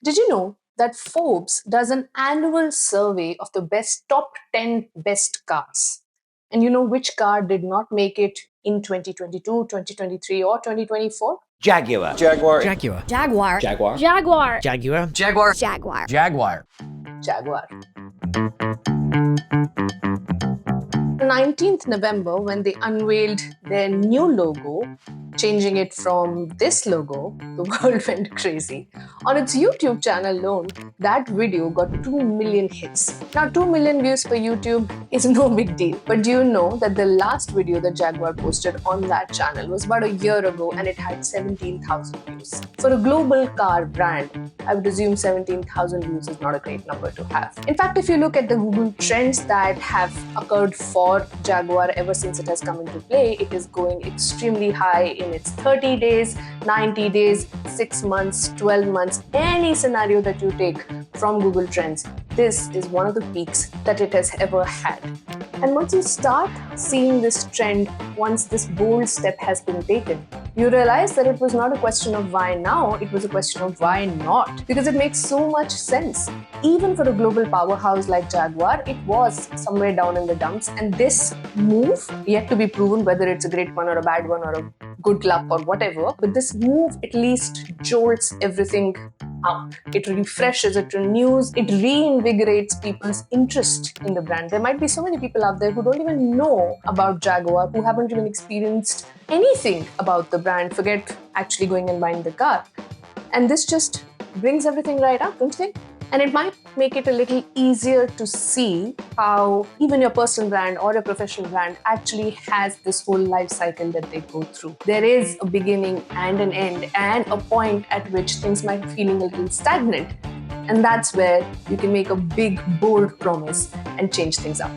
Did you know that Forbes does an annual survey of the top 10 best cars? And you know which car did not make it in 2022, 2023, or 2024? Jaguar. Jaguar. Jaguar. Jaguar. Jaguar. Jaguar. Jaguar. Jaguar. Jaguar. Jaguar. Jaguar. 19th November, when they unveiled their new logo, changing it from this logo, the world went crazy. On its YouTube channel alone, that video got 2 million hits. Now, 2 million views per YouTube is no big deal. But do you know that the last video that Jaguar posted on that channel was about a year ago and it had 17,000 views? For a global car brand, I would assume 17,000 views is not a great number to have. In fact, if you look at the Google trends that have occurred for Jaguar ever since it has come into play, it is going extremely high in its 30 days, 90 days, 6 months, 12 months, any scenario that you take from Google Trends. This is one of the peaks that it has ever had. And once you start seeing this trend, once this bold step has been taken, you realize that it was not a question of why now, it was a question of why not. Because it makes so much sense. Even for a global powerhouse like Jaguar, it was somewhere down in the dumps. And this move, yet to be proven whether it's a great one or a bad one or a good luck or whatever, but this move at least jolts everything out. It refreshes, it renews, it reinvigorates people's interest in the brand. There might be so many people out there who don't even know about Jaguar, who haven't even experienced anything about the brand, forget actually going and buying the car. And this just brings everything right up, don't you think? And it might make it a little easier to see how even your personal brand or your professional brand actually has this whole life cycle that they go through. There is a beginning and an end and a point at which things might be feeling a little stagnant. And that's where you can make a big, bold promise and change things up.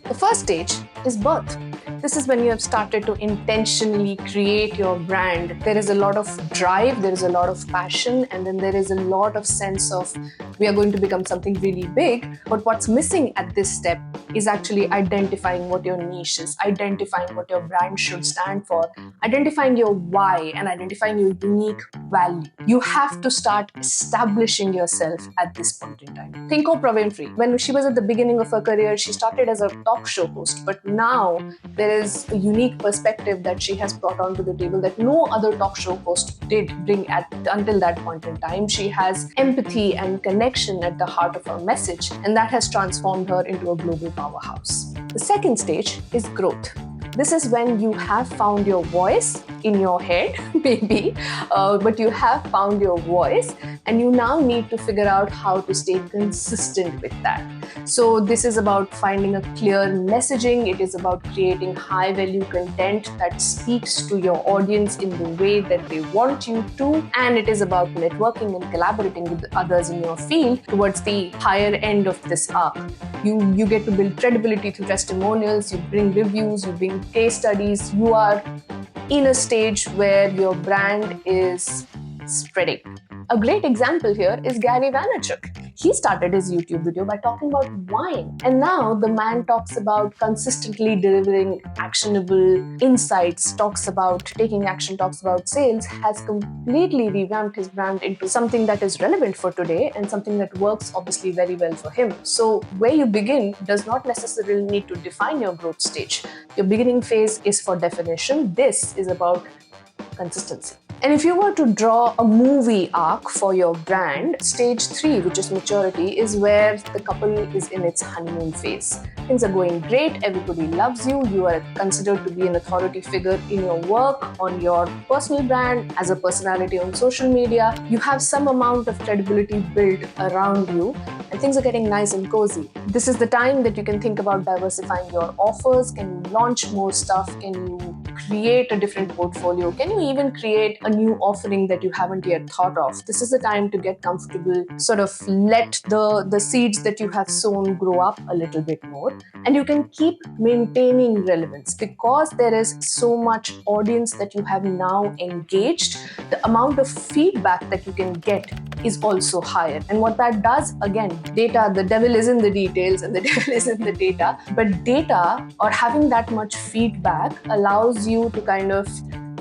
The first stage is birth. This is when you have started to intentionally create your brand. There is a lot of drive, there is a lot of passion, and then there is a lot of sense of we are going to become something really big. But what's missing at this step is actually identifying what your niche is, identifying what your brand should stand for, identifying your why, and identifying your unique value. You have to start establishing yourself at this point in time. Think Oprah Winfrey. When she was at the beginning of her career, she started as a talk show host, but now there is a unique perspective that she has brought onto the table that no other talk show host did bring until that point in time. She has empathy and connection at the heart of her message, and that has transformed her into a global powerhouse. The second stage is growth. This is when you have found your voice in your head, maybe, but you have found your voice and you now need to figure out how to stay consistent with that. So this is about finding a clear messaging. It is about creating high value content that speaks to your audience in the way that they want you to. And it is about networking and collaborating with others in your field towards the higher end of this arc. You get to build credibility through testimonials, you bring reviews, you bring case studies. You are in a stage where your brand is spreading. A great example here is Gary Vaynerchuk. He started his YouTube video by talking about wine. And now the man talks about consistently delivering actionable insights, talks about taking action, talks about sales, has completely revamped his brand into something that is relevant for today and something that works obviously very well for him. So where you begin does not necessarily need to define your growth stage. Your beginning phase is for definition. This is about consistency. And if you were to draw a movie arc for your brand, stage 3, which is maturity, is where the couple is in its honeymoon phase. Things are going great, everybody loves you, you are considered to be an authority figure in your work, on your personal brand, as a personality on social media. You have some amount of credibility built around you, and things are getting nice and cozy. This is the time that you can think about diversifying your offers. Can you launch more stuff? Can you create a different portfolio? Can you even create a new offering that you haven't yet thought of? This is the time to get comfortable, sort of let the seeds that you have sown grow up a little bit more. And you can keep maintaining relevance because there is so much audience that you have now engaged. The amount of feedback that you can get is also higher. And what that does, again, data, the devil is in the details and the devil is in the data. But data or having that much feedback allows you to kind of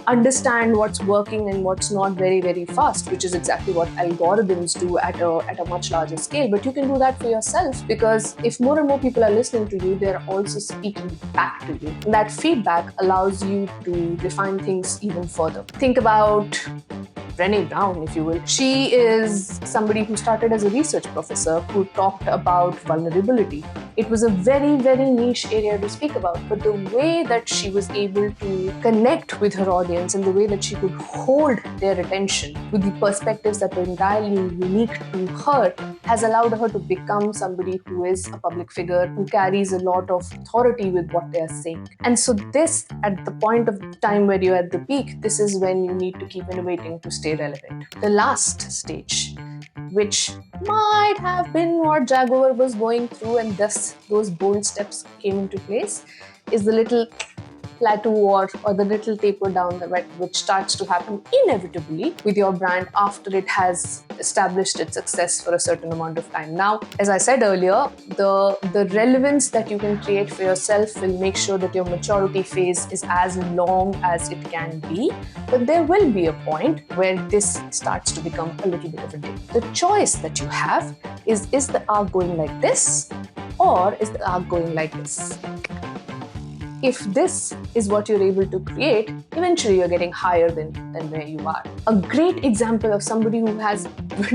understand what's working and what's not very, very fast, which is exactly what algorithms do at a much larger scale. But you can do that for yourself, because if more and more people are listening to you, they're also speaking back to you. And that feedback allows you to refine things even further. Think about Brené Brown, if you will. She is somebody who started as a research professor who talked about vulnerability. It was a very, very niche area to speak about, but the way that she was able to connect with her audience and the way that she could hold their attention with the perspectives that were entirely unique to her has allowed her to become somebody who is a public figure, who carries a lot of authority with what they are saying. And so this, at the point of time where you're at the peak, this is when you need to keep innovating to stay relevant. The last stage, which might have been what Jaguar was going through, and thus those bold steps came into place, is the little plateau or the little taper down which starts to happen inevitably with your brand after it has established its success for a certain amount of time. Now, as I said earlier, the relevance that you can create for yourself will make sure that your maturity phase is as long as it can be, but there will be a point where this starts to become a little bit of a dip. The choice that you have is the arc going like this, or is the arc going like this? If this is what you're able to create, eventually you're getting higher than where you are. A great example of somebody who has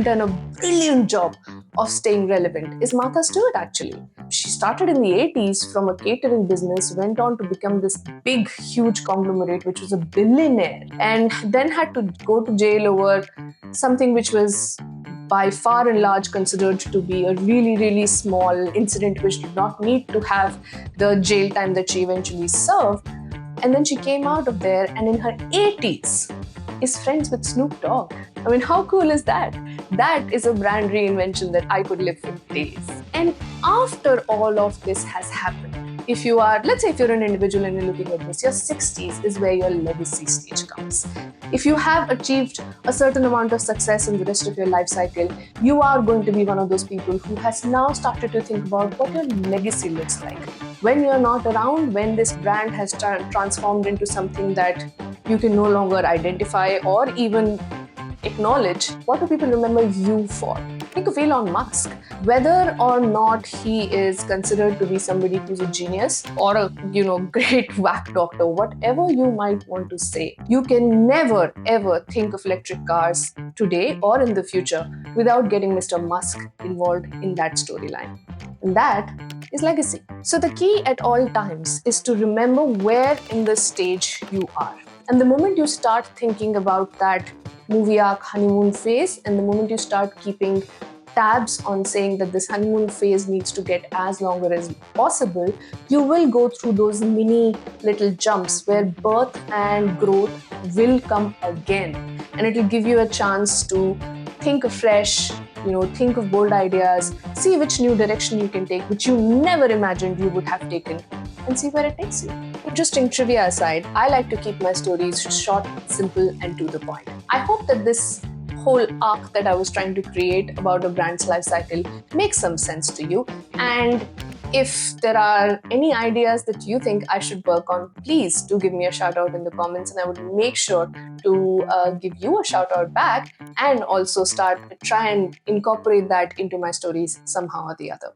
done a brilliant job of staying relevant is Martha Stewart, actually. She started in the 80s from a catering business, went on to become this big, huge conglomerate, which was a billionaire, and then had to go to jail over something which was by far and large considered to be a really, really small incident which did not need to have the jail time that she eventually served. And then she came out of there and in her 80s is friends with Snoop Dogg. I mean, how cool is that? That is a brand reinvention that I could live for days. And after all of this has happened, if you are, let's say if you're an individual and you're looking at this, your 60s is where your legacy stage comes. If you have achieved a certain amount of success in the rest of your life cycle, you are going to be one of those people who has now started to think about what your legacy looks like. When you're not around, when this brand has transformed into something that you can no longer identify or even acknowledge, what do people remember you for? Think of Elon Musk. Whether or not he is considered to be somebody who's a genius or a great whack doctor, whatever you might want to say, you can never ever think of electric cars today or in the future without getting Mr. Musk involved in that storyline. And that is legacy. So the key at all times is to remember where in the stage you are. And the moment you start thinking about that movie arc honeymoon phase, and the moment you start keeping tabs on saying that this honeymoon phase needs to get as longer as possible, you will go through those mini little jumps where birth and growth will come again. And it will give you a chance to think afresh, think of bold ideas, see which new direction you can take, which you never imagined you would have taken, and see where it takes you. Interesting trivia aside, I like to keep my stories short, simple, and to the point. I hope that this whole arc that I was trying to create about a brand's life cycle makes some sense to you. And if there are any ideas that you think I should work on, please do give me a shout out in the comments, and I would make sure to give you a shout out back and also try and incorporate that into my stories somehow or the other.